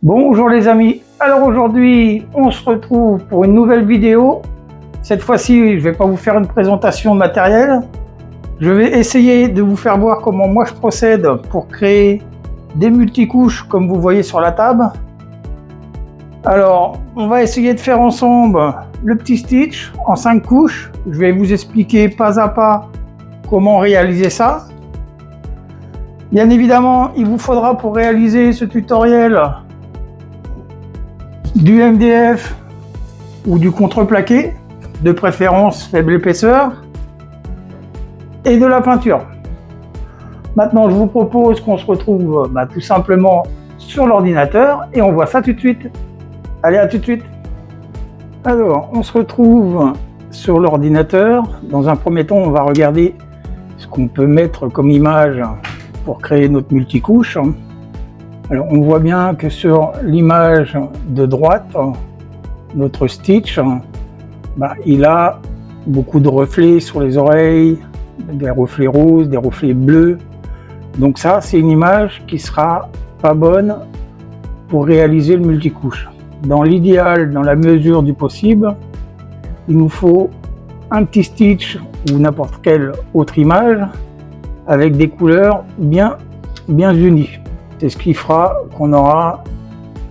Bonjour les amis, alors aujourd'hui on se retrouve pour une nouvelle vidéo. Cette fois-ci je ne vais pas vous faire une présentation de matériel, je vais essayer de vous faire voir comment moi je procède pour créer des multicouches comme vous voyez sur la table. Alors on va essayer de faire ensemble le petit stitch en 5 couches, je vais vous expliquer pas à pas comment réaliser ça. Bien évidemment il vous faudra pour réaliser ce tutoriel du MDF ou du contreplaqué, de préférence faible épaisseur, et de la peinture. Maintenant, je vous propose qu'on se retrouve tout simplement sur l'ordinateur et on voit ça tout de suite. Allez, à tout de suite. Alors, on se retrouve sur l'ordinateur. Dans un premier temps, on va regarder ce qu'on peut mettre comme image pour créer notre multicouche. Alors on voit bien que sur l'image de droite, notre stitch, il a beaucoup de reflets sur les oreilles, des reflets roses, des reflets bleus. Donc ça, c'est une image qui sera pas bonne pour réaliser le multicouche. Dans l'idéal, dans la mesure du possible, il nous faut un petit stitch ou n'importe quelle autre image avec des couleurs bien unies. C'est ce qui fera qu'on aura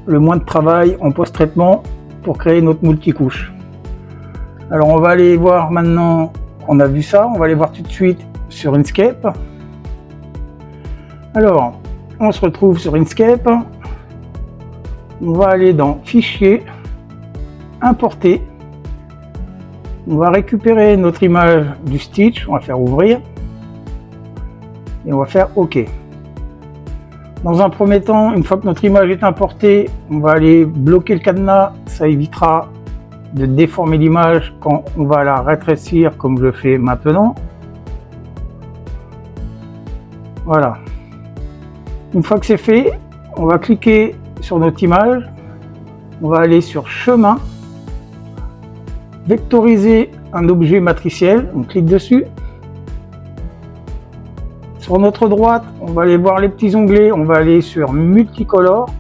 le moins de travail en post-traitement pour créer notre multicouche. Alors on va aller voir maintenant, on a vu ça, on va aller voir tout de suite sur Inkscape. Alors, on se retrouve sur Inkscape. On va aller dans Fichier, Importer. On va récupérer notre image du stitch, on va faire Ouvrir. Et on va faire OK. Dans un premier temps, une fois que notre image est importée, on va aller bloquer le cadenas. Ça évitera de déformer l'image quand on va la rétrécir comme je fais maintenant. Voilà. Une fois que c'est fait, on va cliquer sur notre image. On va aller sur Chemin, vectoriser un objet matriciel. On clique dessus. Sur notre droite, on va aller voir les petits onglets, on va aller sur Multicolor.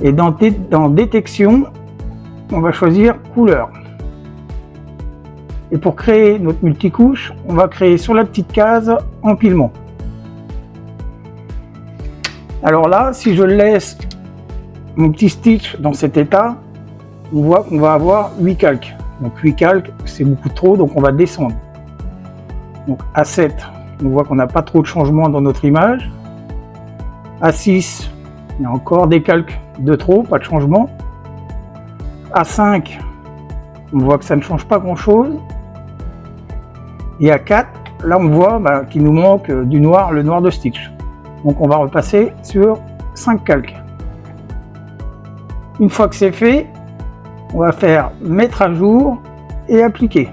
Et dans Détection, on va choisir Couleur. Et pour créer notre multicouche, on va créer sur la petite case Empilement. Alors là, si je laisse mon petit stitch dans cet état, on voit qu'on va avoir 8 calques. Donc 8 calques, c'est beaucoup trop, donc on va descendre. Donc à 7, on voit qu'on n'a pas trop de changements dans notre image. À 6, il y a encore des calques de trop, pas de changement. À 5, on voit que ça ne change pas grand chose. Et à 4, là on voit qu'il nous manque du noir, le noir de stitch. Donc on va repasser sur 5 calques. Une fois que c'est fait, on va faire mettre à jour et appliquer.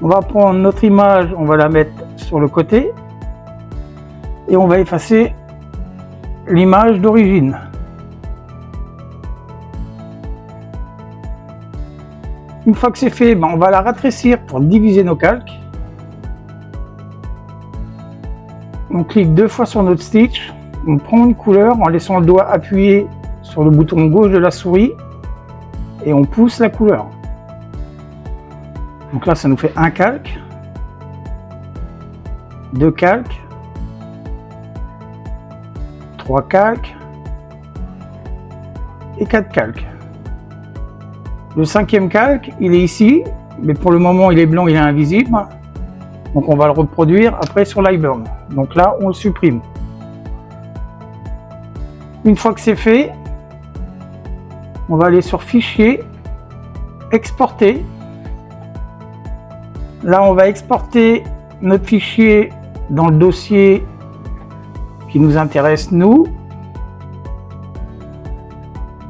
On va prendre notre image, on va la mettre sur le côté et on va effacer l'image d'origine. Une fois que c'est fait, on va la rétrécir pour diviser nos calques. On clique 2 fois sur notre stitch, on prend une couleur en laissant le doigt appuyé sur le bouton gauche de la souris et on pousse la couleur. Donc là, ça nous fait un calque, 2 calques, 3 calques et 4 calques. Le 5e calque, il est ici, mais pour le moment, il est blanc, il est invisible. Donc on va le reproduire après sur Lightburn. Donc là, on le supprime. Une fois que c'est fait, on va aller sur Fichier, Exporter. Là, on va exporter notre fichier dans le dossier qui nous intéresse, nous.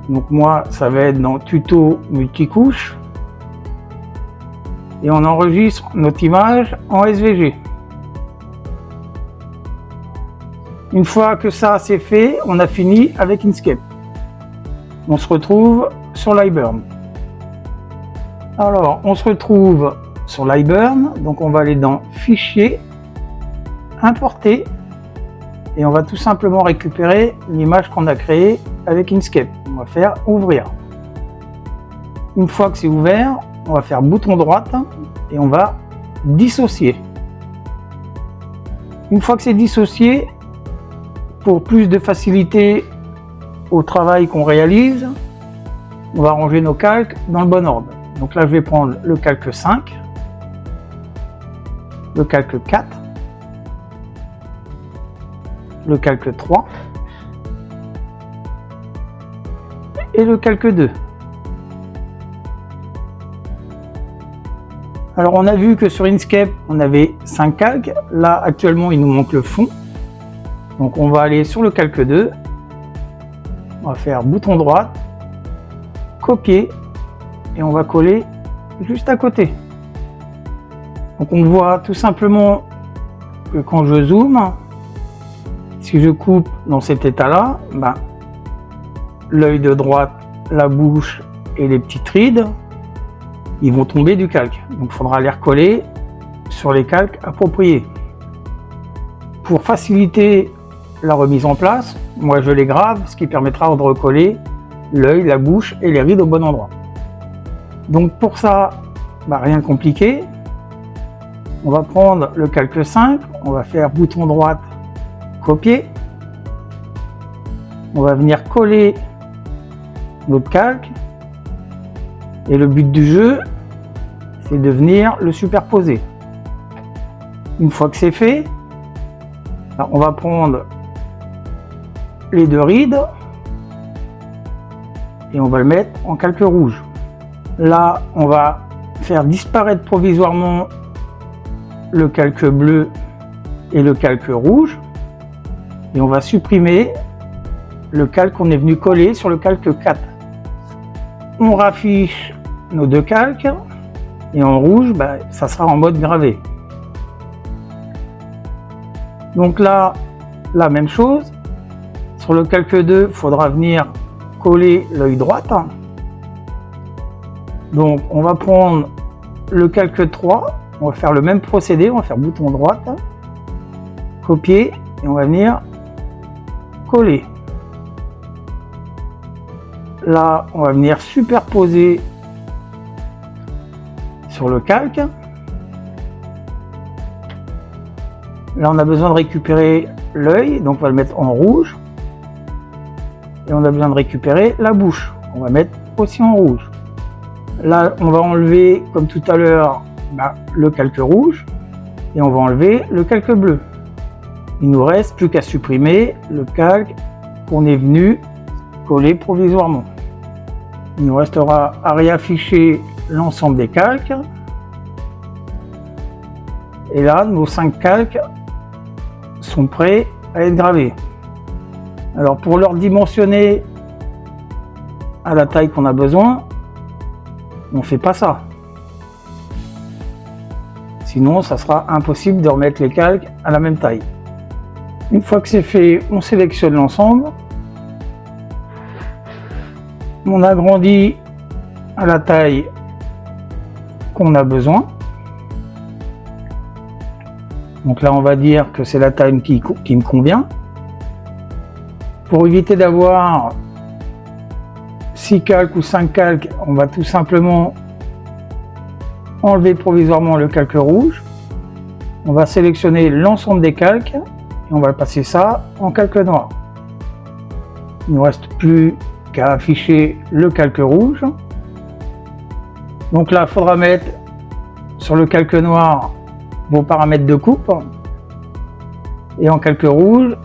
Donc moi, ça va être dans Tuto multicouche. Et on enregistre notre image en SVG. Une fois que ça c'est fait, on a fini avec Inkscape. On se retrouve sur Lightburn. Alors, on se retrouve sur Lightburn, donc on va aller dans Fichier, Importer, et on va tout simplement récupérer l'image qu'on a créée avec Inkscape. On va faire ouvrir. Une fois que c'est ouvert, on va faire bouton droite et on va dissocier. Une fois que c'est dissocié, pour plus de facilité au travail qu'on réalise, on va ranger nos calques dans le bon ordre. Donc là, je vais prendre le calque 5, le calque 4, le calque 3 et le calque 2. Alors on a vu que sur Inkscape, on avait 5 calques. Là, actuellement, il nous manque le fond. Donc on va aller sur le calque 2. On va faire bouton droit, copier, et on va coller juste à côté. Donc on voit tout simplement que quand je zoome, si je coupe dans cet état-là, l'œil de droite, la bouche et les petites rides, ils vont tomber du calque. Donc il faudra les recoller sur les calques appropriés. Pour faciliter la remise en place, moi je les grave, ce qui permettra de recoller l'œil, la bouche et les rides au bon endroit. Donc pour ça, rien de compliqué. On va prendre le calque 5, on va faire bouton droit, copier. On va venir coller notre calque. Et le but du jeu, c'est de venir le superposer. Une fois que c'est fait, on va prendre les deux rides et on va le mettre en calque rouge. Là, on va faire disparaître provisoirement le calque bleu et le calque rouge et on va supprimer le calque qu'on est venu coller sur le calque 4. On raffiche nos deux calques et en rouge, ça sera en mode gravé. Donc là, la même chose. Sur le calque 2, il faudra venir coller l'œil droit. Donc on va prendre le calque 3, on va faire le même procédé, on va faire bouton droit, copier et on va venir coller. Là, on va venir superposer sur le calque. Là, on a besoin de récupérer l'œil, donc on va le mettre en rouge. Et on a besoin de récupérer la bouche, on va mettre aussi en rouge. Là, on va enlever, comme tout à l'heure, le calque rouge et on va enlever le calque bleu. Il nous reste plus qu'à supprimer le calque qu'on est venu coller provisoirement. Il nous restera à réafficher l'ensemble des calques. Et là, nos 5 calques sont prêts à être gravés. Alors pour leur dimensionner à la taille qu'on a besoin, on ne fait pas ça. Sinon, ça sera impossible de remettre les calques à la même taille. Une fois que c'est fait, on sélectionne l'ensemble. On agrandit à la taille qu'on a besoin. Donc là, on va dire que c'est la taille qui me convient. Pour éviter d'avoir 6 calques ou 5 calques, on va tout simplement enlever provisoirement le calque rouge. On va sélectionner l'ensemble des calques et on va passer ça en calque noir. Il ne nous reste plus qu'à afficher le calque rouge. Donc là, il faudra mettre sur le calque noir vos paramètres de coupe et en calque rouge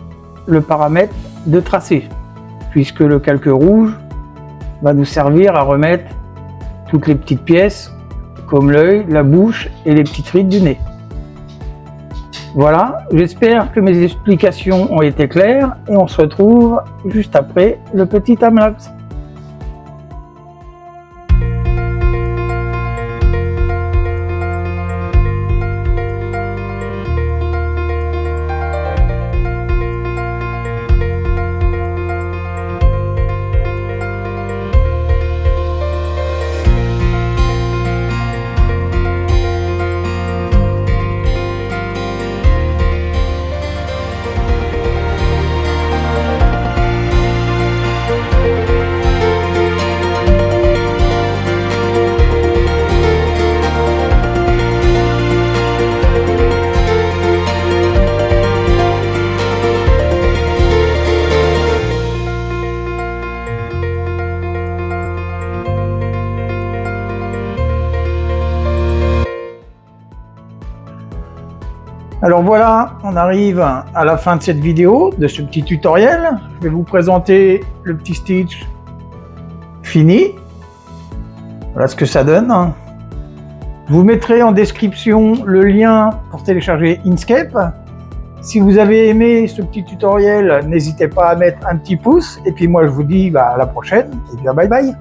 le paramètre de tracé, puisque le calque rouge va nous servir à remettre toutes les petites pièces comme l'œil, la bouche et les petites rides du nez. Voilà, j'espère que mes explications ont été claires et on se retrouve juste après le petit timelapse. Alors voilà, on arrive à la fin de cette vidéo, de ce petit tutoriel. Je vais vous présenter le petit Stitch fini. Voilà ce que ça donne. Je vous mettrai en description le lien pour télécharger Inkscape. Si vous avez aimé ce petit tutoriel, n'hésitez pas à mettre un petit pouce. Et puis moi je vous dis à la prochaine et bien bye bye.